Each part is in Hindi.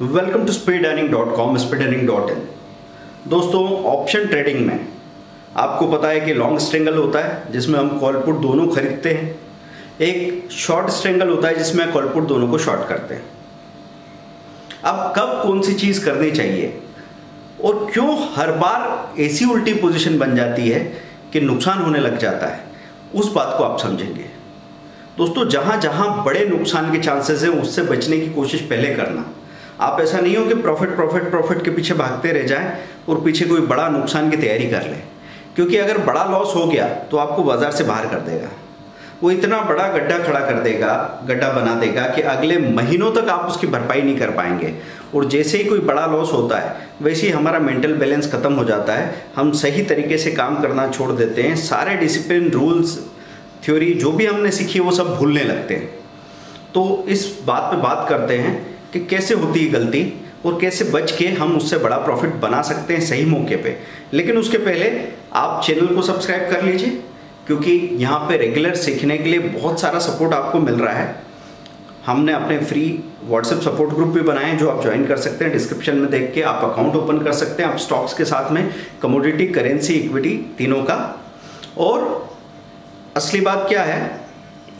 Welcome to speedearning.com, speedearning.in। दोस्तों, ऑप्शन ट्रेडिंग में आपको पता है कि लॉन्ग स्ट्रेंगल होता है जिसमें हम कॉल पुट दोनों खरीदते हैं, एक शॉर्ट स्ट्रेंगल होता है जिसमें कॉल पुट दोनों को शॉर्ट करते हैं। अब कब कौन सी चीज़ करनी चाहिए और क्यों हर बार ऐसी उल्टी पोजीशन बन जाती है कि नुकसान होने लग जाता है, उस बात को आप समझेंगे। दोस्तों, जहाँ जहाँ बड़े नुकसान के चांसेस हैं उससे बचने की कोशिश पहले करना। आप ऐसा नहीं हो कि प्रॉफिट के पीछे भागते रह जाएं और पीछे कोई बड़ा नुकसान की तैयारी कर लें, क्योंकि अगर बड़ा लॉस हो गया तो आपको बाजार से बाहर कर देगा। वो इतना बड़ा गड्ढा खड़ा कर देगा, गड्ढा बना देगा कि अगले महीनों तक आप उसकी भरपाई नहीं कर पाएंगे। और जैसे ही कोई बड़ा लॉस होता है वैसे ही हमारा मेंटल बैलेंस खत्म हो जाता है, हम सही तरीके से काम करना छोड़ देते हैं, सारे डिसिप्लिन, रूल्स, थ्योरी जो भी हमने सीखी है वो सब भूलने लगते हैं। तो इस बात पे बात करते हैं कि कैसे होती है गलती और कैसे बच के हम उससे बड़ा प्रॉफिट बना सकते हैं सही मौके पे। लेकिन उसके पहले आप चैनल को सब्सक्राइब कर लीजिए, क्योंकि यहाँ पे रेगुलर सीखने के लिए बहुत सारा सपोर्ट आपको मिल रहा है। हमने अपने फ्री व्हाट्सएप सपोर्ट ग्रुप भी बनाए हैं जो आप ज्वाइन कर सकते हैं। डिस्क्रिप्शन में देख के आप अकाउंट ओपन कर सकते हैं। आप स्टॉक्स के साथ में कमोडिटी, करेंसी, इक्विटी तीनों का। और असली बात क्या है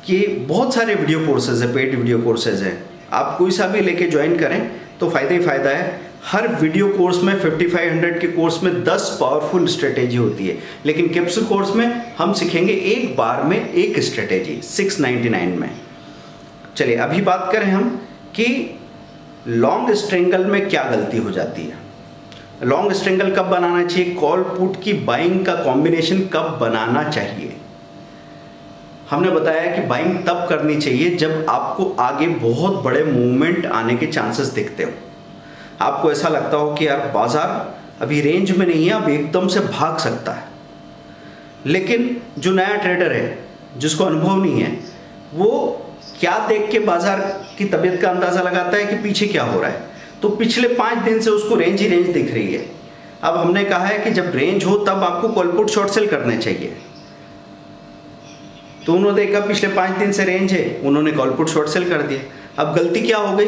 कि बहुत सारे वीडियो कोर्सेज है, पेड वीडियो कोर्सेज हैं। आप कोई सा भी लेके ज्वाइन करें तो फ़ायदा ही फ़ायदा है। हर वीडियो कोर्स में 5500 के कोर्स में 10 पावरफुल स्ट्रेटेजी होती है, लेकिन कैप्सूल कोर्स में हम सीखेंगे एक बार में एक स्ट्रेटेजी 699 में। चलिए अभी बात करें हम कि लॉन्ग स्ट्रेंगल में क्या गलती हो जाती है। लॉन्ग स्ट्रेंगल कब बनाना चाहिए, कॉल पुट की बाइंग का कॉम्बिनेशन कब बनाना चाहिए। हमने बताया कि बाइंग तब करनी चाहिए जब आपको आगे बहुत बड़े मूवमेंट आने के चांसेस दिखते हो। आपको ऐसा लगता हो कि यार बाजार अभी रेंज में नहीं है, अब एकदम से भाग सकता है। लेकिन जो नया ट्रेडर है, जिसको अनुभव नहीं है, वो क्या देख के बाजार की तबीयत का अंदाज़ा लगाता है कि पीछे क्या हो रहा है। तो पिछले 5 दिन से उसको रेंज ही रेंज दिख रही है। अब हमने कहा है कि जब रेंज हो तब आपको कॉल पुट शॉर्ट सेल करने चाहिए। तो उन्होंने देखा पिछले 5 दिन से रेंज है, उन्होंने कॉल पुट शॉर्ट सेल कर दिया। अब गलती क्या हो गई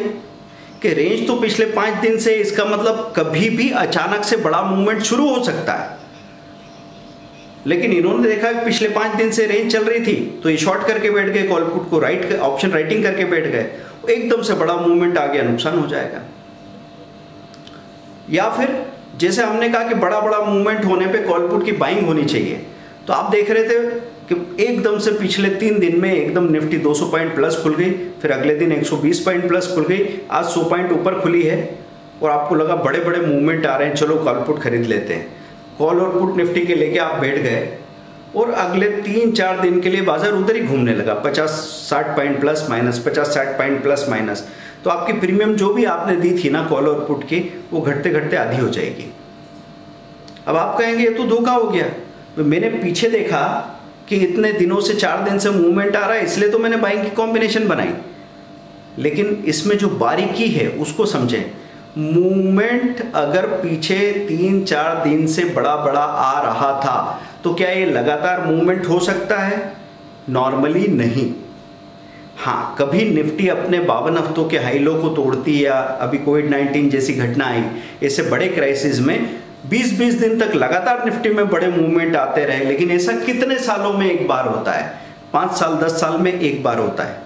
कि रेंज तो पिछले 5 दिन से, इसका मतलब कभी भी अचानक से बड़ा मूवमेंट शुरू हो सकता है। लेकिन इन्होंने देखा कि पिछले 5 दिन से रेंज चल रही थी तो ये शॉर्ट करके बैठ गए, कॉल पुट को राइट ऑप्शन राइटिंग करके बैठ गए। एकदम से बड़ा मूवमेंट आ गया, नुकसान हो जाएगा। या फिर जैसे हमने कहा कि बड़ा बड़ा मूवमेंट होने पे कॉल पुट की बाइंग होनी चाहिए, तो आप देख रहे थे कि एकदम से पिछले 3 दिन में एकदम निफ्टी 200 पॉइंट प्लस खुल गई, फिर अगले दिन 120 पॉइंट प्लस खुल गई, आज 100 पॉइंट ऊपर खुली है और आपको लगा बड़े बड़े मूवमेंट आ रहे हैं, चलो कॉल पुट खरीद लेते हैं। कॉल और पुट निफ्टी के लेके आप बैठ गए और अगले 3-4 दिन के लिए बाजार उधर ही घूमने लगा, 50-60 point plus minus, 50-60 point plus minus. तो आपकी प्रीमियम जो भी आपने दी थी ना कॉल और पुट की, वो घटते घटते आधी हो जाएगी। अब आप कहेंगे ये तो धोखा हो गया, तो मैंने पीछे देखा कि इतने दिनों से 4 दिन से मूवमेंट आ रहा है, इसलिए तो मैंने बाइंग की कॉम्बिनेशन बनाई। लेकिन इसमें जो बारीकी है उसको समझें। मूवमेंट अगर पीछे 3-4 दिन से बड़ा बड़ा आ रहा था तो क्या ये लगातार मूवमेंट हो सकता है? नॉर्मली नहीं। हाँ, कभी निफ्टी अपने 52 हफ्तों के हाई लो को तोड़ती है, या अभी कोविड-19 जैसी घटना आई, ऐसे बड़े क्राइसिस में 20-20 दिन तक लगातार निफ्टी में बड़े मूवमेंट आते रहे। लेकिन ऐसा कितने सालों में एक बार होता है? 5 साल 10 साल में एक बार होता है।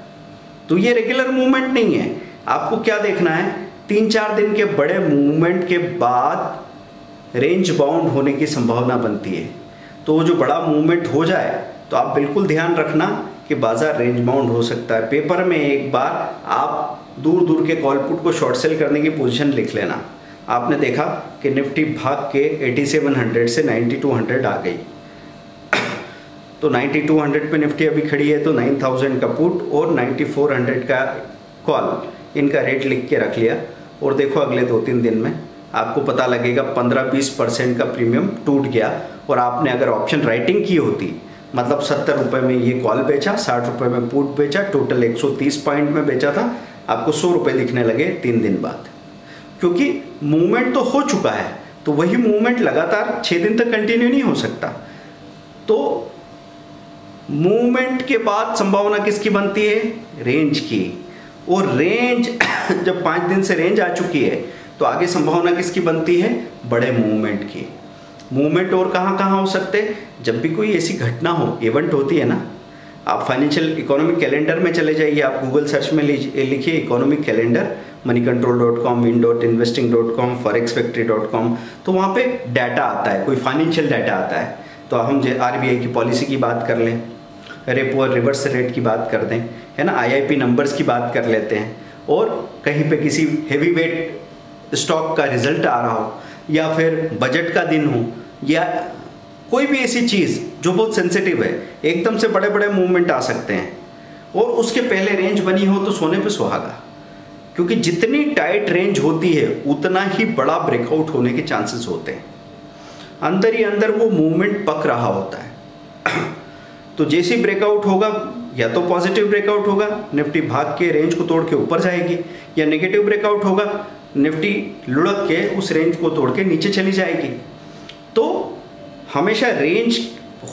तो ये रेगुलर मूवमेंट नहीं है। आपको क्या देखना है, 3-4 दिन के बड़े मूवमेंट के बाद रेंज बाउंड होने की संभावना बनती है। तो वो जो बड़ा मूवमेंट हो जाए तो आप बिल्कुल ध्यान रखना कि बाजार रेंज बाउंड हो सकता है। पेपर में एक बार आप दूर दूर के कॉल पुट को शॉर्ट सेल करने की पोजीशन लिख लेना। आपने देखा कि निफ्टी भाग के 8700 से 9200 आ गई। तो 9200 पे निफ्टी अभी खड़ी है, तो 9000 का पुट और 9400 का कॉल, इनका रेट लिख के रख लिया। और देखो अगले 2-3 दिन में आपको पता लगेगा 15-20% का प्रीमियम टूट गया। और आपने अगर ऑप्शन राइटिंग की होती, मतलब 70 रुपये में ये कॉल बेचा, 60 रुपये में पुट बेचा, टोटल 130 पॉइंट में बेचा था, आपको 100 रुपये दिखने लगे 3 दिन बाद। क्योंकि मूवमेंट तो हो चुका है, तो वही मूवमेंट लगातार 6 दिन तक कंटिन्यू नहीं हो सकता। तो मूवमेंट के बाद संभावना किसकी बनती है? रेंज की। और रेंज जब 5 दिन से रेंज आ चुकी है तो आगे संभावना किसकी बनती है? बड़े मूवमेंट की। मूवमेंट और कहाँ कहाँ हो सकते हैं? जब भी कोई ऐसी घटना हो, इवेंट होती है ना, आप फाइनेंशियल इकोनॉमिक कैलेंडर में चले जाइए, आप गूगल सर्च में लिखिए economic calendar, moneycontrol.com, win.investing.com, forexfactory.com, तो वहाँ पे डाटा आता है, कोई फाइनेंशियल डाटा आता है। तो हम RBI की पॉलिसी की बात कर लें, रेपो और रिवर्स रेट की बात कर दें, है ना, IIP नंबर्स की बात कर लेते हैं, और कहीं पे किसी हेवी वेट स्टॉक का रिजल्ट आ रहा हो, या फिर बजट का दिन हो, या कोई भी ऐसी चीज़ जो बहुत सेंसिटिव है, एकदम से बड़े बड़े मूवमेंट आ सकते हैं, और उसके पहले रेंज बनी हो तो सोने पे सुहागा, क्योंकि जितनी टाइट रेंज होती है उतना ही बड़ा ब्रेकआउट होने के चांसेस होते हैं। अंदर ही अंदर वो मूवमेंट पक रहा होता है। तो जैसे ही ब्रेकआउट होगा, या तो पॉजिटिव ब्रेकआउट होगा, निफ्टी भाग के रेंज को तोड़ के ऊपर जाएगी, या नेगेटिव ब्रेकआउट होगा, निफ्टी लुढ़क के उस रेंज को तोड़ के नीचे चली जाएगी। तो हमेशा रेंज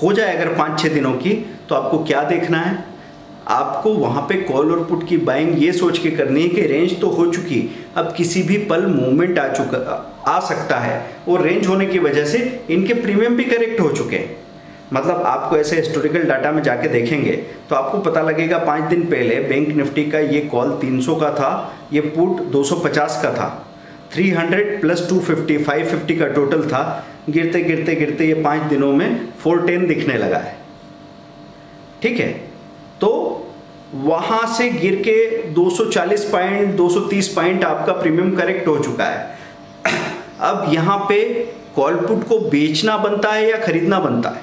हो जाए अगर 5-6 दिनों की, तो आपको क्या देखना है? आपको वहाँ पे कॉल और पुट की बाइंग ये सोच के करनी है कि रेंज तो हो चुकी, अब किसी भी पल मूवमेंट आ सकता है, और रेंज होने की वजह से इनके प्रीमियम भी करेक्ट हो चुके हैं। मतलब आपको ऐसे हिस्टोरिकल डाटा में जाके देखेंगे तो आपको पता लगेगा 5 दिन पहले बैंक निफ्टी का ये कॉल 300 का था, ये पुट 250 का था, 300 प्लस 250 550 का टोटल था। गिरते गिरते गिरते ये 5 दिनों में 410 दिखने लगा है। ठीक है, तो वहां से गिर के 240 पॉइंट 230 पॉइंट आपका प्रीमियम करेक्ट हो चुका है। अब यहां पे कॉल पुट को बेचना बनता है या खरीदना बनता है?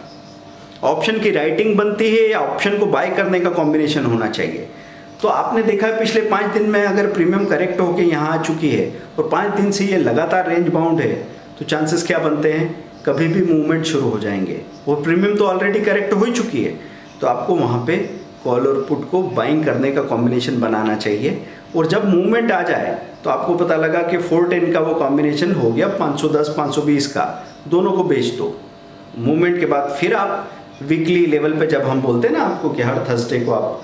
ऑप्शन की राइटिंग बनती है या ऑप्शन को बाय करने का कॉम्बिनेशन होना चाहिए? तो आपने देखा है पिछले 5 दिन में अगर प्रीमियम करेक्ट होके यहाँ आ चुकी है और 5 दिन से ये लगातार रेंज बाउंड है, तो चांसेस क्या बनते हैं? कभी भी मूवमेंट शुरू हो जाएंगे, और प्रीमियम तो ऑलरेडी करेक्ट हो ही चुकी है। तो आपको वहाँ पे कॉल और पुट को बाइंग करने का कॉम्बिनेशन बनाना चाहिए, और जब मूवमेंट आ जाए तो आपको पता लगा कि 410 का वो कॉम्बिनेशन हो गया 510 520 का, दोनों को बेच दो। मूवमेंट के बाद फिर आप वीकली लेवल पे, जब हम बोलते हैं ना आपको कि हर थर्सडे को आप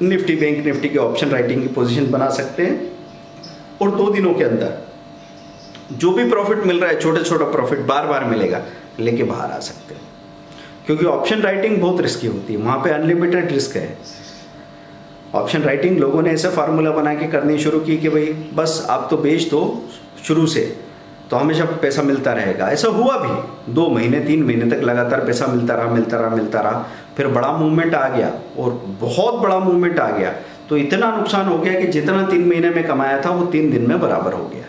निफ्टी बैंक निफ्टी के ऑप्शन राइटिंग की पोजीशन बना सकते हैं, और 2 दिनों के अंदर जो भी प्रॉफिट मिल रहा है, छोटा छोटा प्रॉफिट बार बार मिलेगा, लेके बाहर आ सकते हैं। क्योंकि ऑप्शन राइटिंग बहुत रिस्की होती है, वहाँ पे अनलिमिटेड रिस्क है। ऑप्शन राइटिंग लोगों ने ऐसा फार्मूला बना के करनी शुरू की कि भाई बस आप तो बेच दो शुरू से, तो हमेशा पैसा मिलता रहेगा। ऐसा हुआ भी, 2 महीने 3 महीने तक लगातार पैसा मिलता रहा। फिर बड़ा मूवमेंट आ गया, और बहुत बड़ा मूवमेंट आ गया, तो इतना नुकसान हो गया कि जितना 3 महीने में कमाया था वो 3 दिन में बराबर हो गया।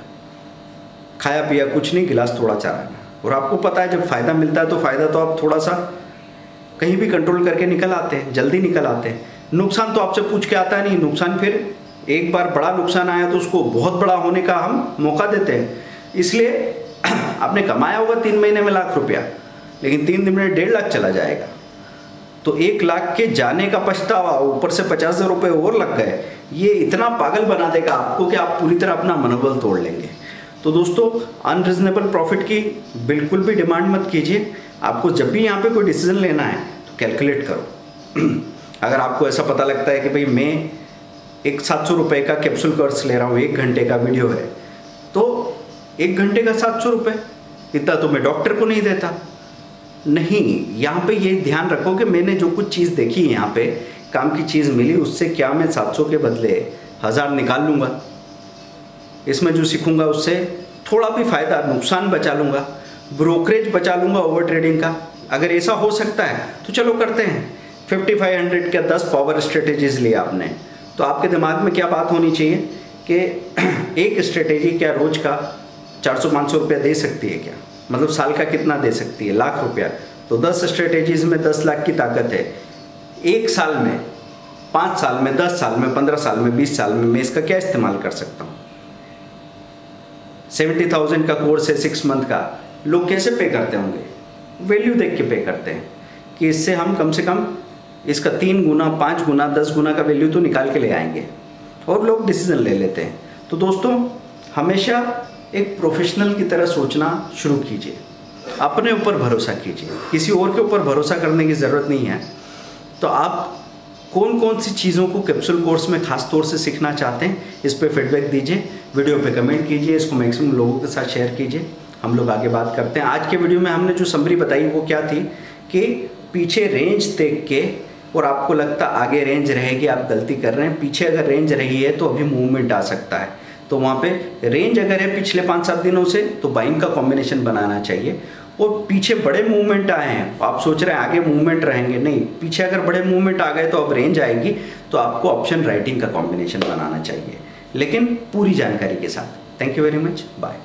खाया पिया कुछ नहीं, गिलास थोड़ा चराना। और आपको पता है जब फ़ायदा मिलता है तो फ़ायदा तो आप थोड़ा सा कहीं भी कंट्रोल करके निकल आते हैं, जल्दी निकल आते हैं। नुकसान तो आपसे पूछ के आता नहीं, नुकसान फिर एक बार बड़ा नुकसान आया तो उसको बहुत बड़ा होने का हम मौका देते हैं। इसलिए आपने कमाया होगा 3 महीने में लाख रुपया, लेकिन 3 दिन में 1.5 लाख चला जाएगा, तो 1 लाख के जाने का पछतावा, ऊपर से 50,000 रुपये और लग गए, ये इतना पागल बना देगा आपको कि आप पूरी तरह अपना मनोबल तोड़ लेंगे। तो दोस्तों, अनरिजनेबल प्रॉफिट की बिल्कुल भी डिमांड मत कीजिए। आपको जब भी यहाँ पे कोई डिसीजन लेना है तो कैलकुलेट करो। अगर आपको ऐसा पता लगता है कि भाई मैं एक 700 रुपये का कैप्सूल कोर्स ले रहा हूँ, 1 घंटे का वीडियो है, तो 1 घंटे का 700 रुपये, इतना तो मैं डॉक्टर को नहीं देता। नहीं, यहाँ पे ये ध्यान रखो कि मैंने जो कुछ चीज़ देखी, यहाँ पे काम की चीज़ मिली, उससे क्या मैं 700 के बदले 1000 निकाल लूँगा। इसमें जो सीखूंगा उससे थोड़ा भी फ़ायदा, नुकसान बचा लूँगा, ब्रोकरेज बचा लूँगा ओवर ट्रेडिंग का। अगर ऐसा हो सकता है तो चलो करते हैं। 5500 का 10 पावर स्ट्रेटेजीज लिया आपने, तो आपके दिमाग में क्या बात होनी चाहिए कि एक स्ट्रेटेजी क्या रोज़ का 400-500 रुपया दे सकती है क्या? मतलब साल का कितना दे सकती है? लाख रुपया। तो 10 स्ट्रेटेजीज में 10 लाख की ताकत है। 1 साल में, 5 साल में, 10 साल में, 15 साल में, 20 साल में मैं इसका क्या इस्तेमाल कर सकता हूँ? 70,000 का कोर्स है 6 मंथ का, लोग कैसे पे करते होंगे? वैल्यू देख के पे करते हैं कि इससे हम कम से कम इसका 3 गुना, 5 गुना, 10 गुना का वैल्यू तो निकाल के ले आएंगे, और लोग डिसीजन ले लेते हैं। तो दोस्तों, हमेशा एक प्रोफेशनल की तरह सोचना शुरू कीजिए, अपने ऊपर भरोसा कीजिए, किसी और के ऊपर भरोसा करने की ज़रूरत नहीं है। तो आप कौन कौन सी चीज़ों को कैप्सूल कोर्स में खास तौर से सीखना चाहते हैं, इस पे फीडबैक दीजिए, वीडियो पे कमेंट कीजिए, इसको मैक्सिमम लोगों के साथ शेयर कीजिए। हम लोग आगे बात करते हैं। आज के वीडियो में हमने जो समरी बताई वो क्या थी कि पीछे रेंज देख के और आपको लगता आगे रेंज रहेगी, आप गलती कर रहे हैं। पीछे अगर रेंज रही है तो अभी मूवमेंट आ सकता है, तो वहाँ पे रेंज अगर है पिछले 5-7 दिनों से तो बाइंग का कॉम्बिनेशन बनाना चाहिए। और पीछे बड़े मूवमेंट आए हैं, आप सोच रहे हैं आगे मूवमेंट रहेंगे, नहीं, पीछे अगर बड़े मूवमेंट आ गए तो अब रेंज आएगी, तो आपको ऑप्शन राइटिंग का कॉम्बिनेशन बनाना चाहिए, लेकिन पूरी जानकारी के साथ। Thank you very much, bye.